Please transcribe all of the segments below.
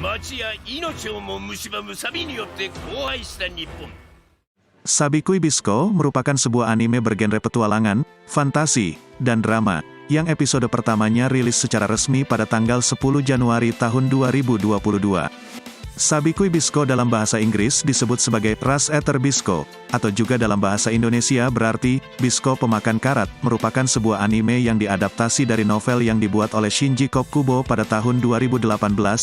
町や命をも蝕む錆によって荒廃した日本。 Sabikui Bisco merupakan sebuah anime bergenre petualangan, fantasi, dan drama, yang episode pertamanya rilis secara resmi pada tanggal 10 Januari tahun 2022. Sabikui Bisco dalam bahasa Inggris disebut sebagai Rush Eater Bisco, atau juga dalam bahasa Indonesia berarti Bisco Pemakan Karat, merupakan sebuah anime yang diadaptasi dari novel yang dibuat oleh Shinji Kokubo pada tahun 2018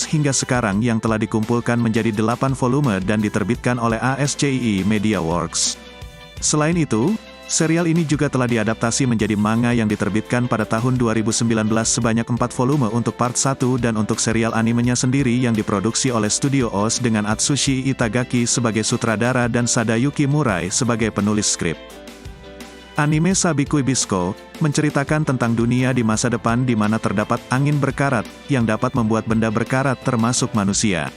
hingga sekarang yang telah dikumpulkan menjadi 8 volume dan diterbitkan oleh ASCII Media Works. Selain itu, serial ini juga telah diadaptasi menjadi manga yang diterbitkan pada tahun 2019 sebanyak 4 volume untuk part 1 dan untuk serial animenya sendiri yang diproduksi oleh Studio OS dengan Atsushi Itagaki sebagai sutradara dan Sadayuki Murai sebagai penulis skrip. Anime Sabikui Bisco menceritakan tentang dunia di masa depan di mana terdapat angin berkarat yang dapat membuat benda berkarat termasuk manusia.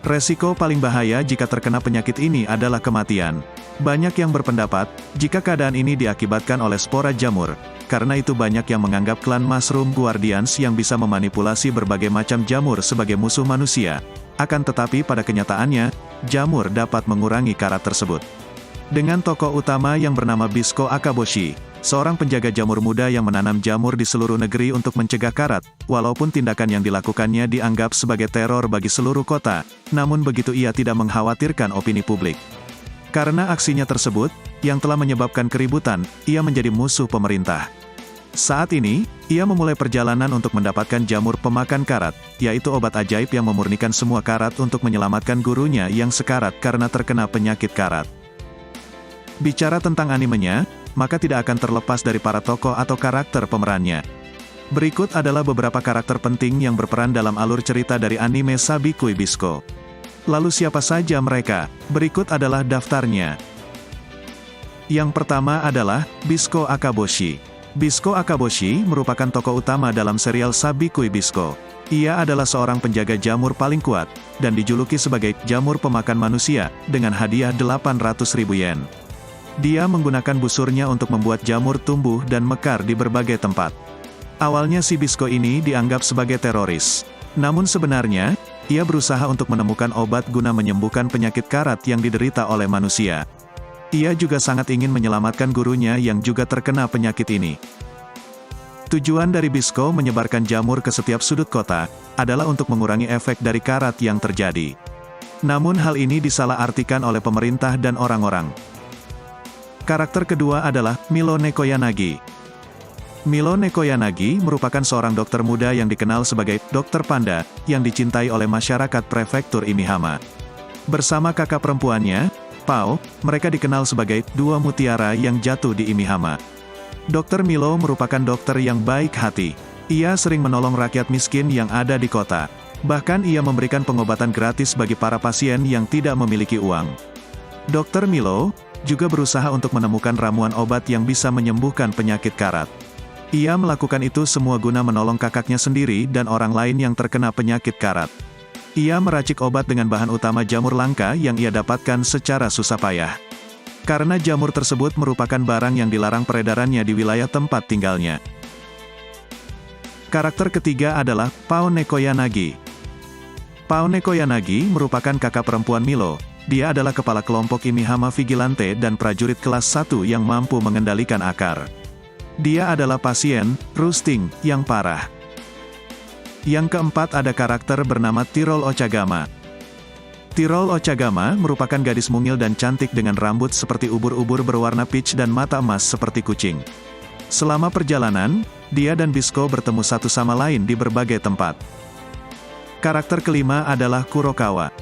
Resiko paling bahaya jika terkena penyakit ini adalah kematian. Banyak yang berpendapat, jika keadaan ini diakibatkan oleh spora jamur, karena itu banyak yang menganggap klan Mushroom Guardians yang bisa memanipulasi berbagai macam jamur sebagai musuh manusia. Akan tetapi pada kenyataannya, jamur dapat mengurangi karat tersebut. Dengan tokoh utama yang bernama Bisco Akaboshi, seorang penjaga jamur muda yang menanam jamur di seluruh negeri untuk mencegah karat, walaupun tindakan yang dilakukannya dianggap sebagai teror bagi seluruh kota, namun begitu ia tidak mengkhawatirkan opini publik. Karena aksinya tersebut, yang telah menyebabkan keributan, ia menjadi musuh pemerintah. Saat ini, ia memulai perjalanan untuk mendapatkan jamur pemakan karat, yaitu obat ajaib yang memurnikan semua karat untuk menyelamatkan gurunya yang sekarat karena terkena penyakit karat. Bicara tentang animenya, maka tidak akan terlepas dari para tokoh atau karakter pemerannya. Berikut adalah beberapa karakter penting yang berperan dalam alur cerita dari anime Sabikui Bisco. Lalu siapa saja mereka? Berikut adalah daftarnya. Yang pertama adalah Bisco Akaboshi. Bisco Akaboshi merupakan tokoh utama dalam serial Sabikui Bisco. Ia adalah seorang penjaga jamur paling kuat, dan dijuluki sebagai jamur pemakan manusia, dengan hadiah 800.000 yen. Dia menggunakan busurnya untuk membuat jamur tumbuh dan mekar di berbagai tempat. Awalnya si Bisco ini dianggap sebagai teroris. Namun sebenarnya, ia berusaha untuk menemukan obat guna menyembuhkan penyakit karat yang diderita oleh manusia. Ia juga sangat ingin menyelamatkan gurunya yang juga terkena penyakit ini. Tujuan dari Bisco menyebarkan jamur ke setiap sudut kota, adalah untuk mengurangi efek dari karat yang terjadi. Namun hal ini disalahartikan oleh pemerintah dan orang-orang. Karakter kedua adalah Milone Koyanagi. Milone Koyanagi merupakan seorang dokter muda yang dikenal sebagai Dokter Panda, yang dicintai oleh masyarakat prefektur Imihama. Bersama kakak perempuannya, Pao, mereka dikenal sebagai dua mutiara yang jatuh di Imihama. Dokter Milo merupakan dokter yang baik hati. Ia sering menolong rakyat miskin yang ada di kota. Bahkan ia memberikan pengobatan gratis bagi para pasien yang tidak memiliki uang. Dokter Milo juga berusaha untuk menemukan ramuan obat yang bisa menyembuhkan penyakit karat. Ia melakukan itu semua guna menolong kakaknya sendiri dan orang lain yang terkena penyakit karat. Ia meracik obat dengan bahan utama jamur langka yang ia dapatkan secara susah payah. Karena jamur tersebut merupakan barang yang dilarang peredarannya di wilayah tempat tinggalnya. Karakter ketiga adalah Paone Koyanagi. Paone Koyanagi merupakan kakak perempuan Milo. Dia adalah kepala kelompok Imihama Vigilante dan prajurit kelas 1 yang mampu mengendalikan akar. Dia adalah pasien, roosting, yang parah. Yang keempat ada karakter bernama Tirol Ochagama. Tirol Ochagama merupakan gadis mungil dan cantik dengan rambut seperti ubur-ubur berwarna peach dan mata emas seperti kucing. Selama perjalanan, dia dan Bisco bertemu satu sama lain di berbagai tempat. Karakter kelima adalah Kurokawa.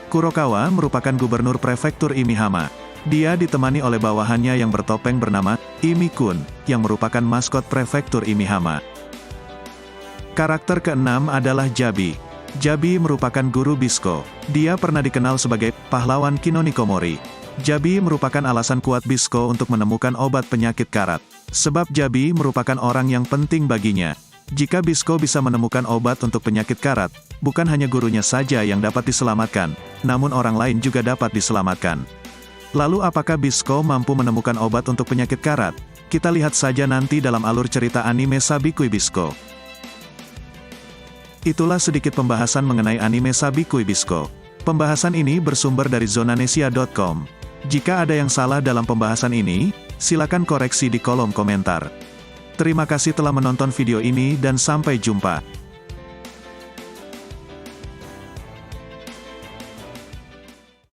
Kurokawa merupakan gubernur prefektur Imihama. Dia ditemani oleh bawahannya yang bertopeng bernama Imi-kun, yang merupakan maskot prefektur Imihama. Karakter keenam adalah Jabi. Jabi merupakan guru Bisco. Dia pernah dikenal sebagai pahlawan Kinonikomori. Jabi merupakan alasan kuat Bisco untuk menemukan obat penyakit karat. Sebab Jabi merupakan orang yang penting baginya. Jika Bisco bisa menemukan obat untuk penyakit karat, bukan hanya gurunya saja yang dapat diselamatkan, namun orang lain juga dapat diselamatkan. Lalu apakah Bisco mampu menemukan obat untuk penyakit karat? Kita lihat saja nanti dalam alur cerita anime Sabikui Bisco. Itulah sedikit pembahasan mengenai anime Sabikui Bisco. Pembahasan ini bersumber dari zonanesia.com. Jika ada yang salah dalam pembahasan ini, silakan koreksi di kolom komentar. Terima kasih telah menonton video ini dan sampai jumpa.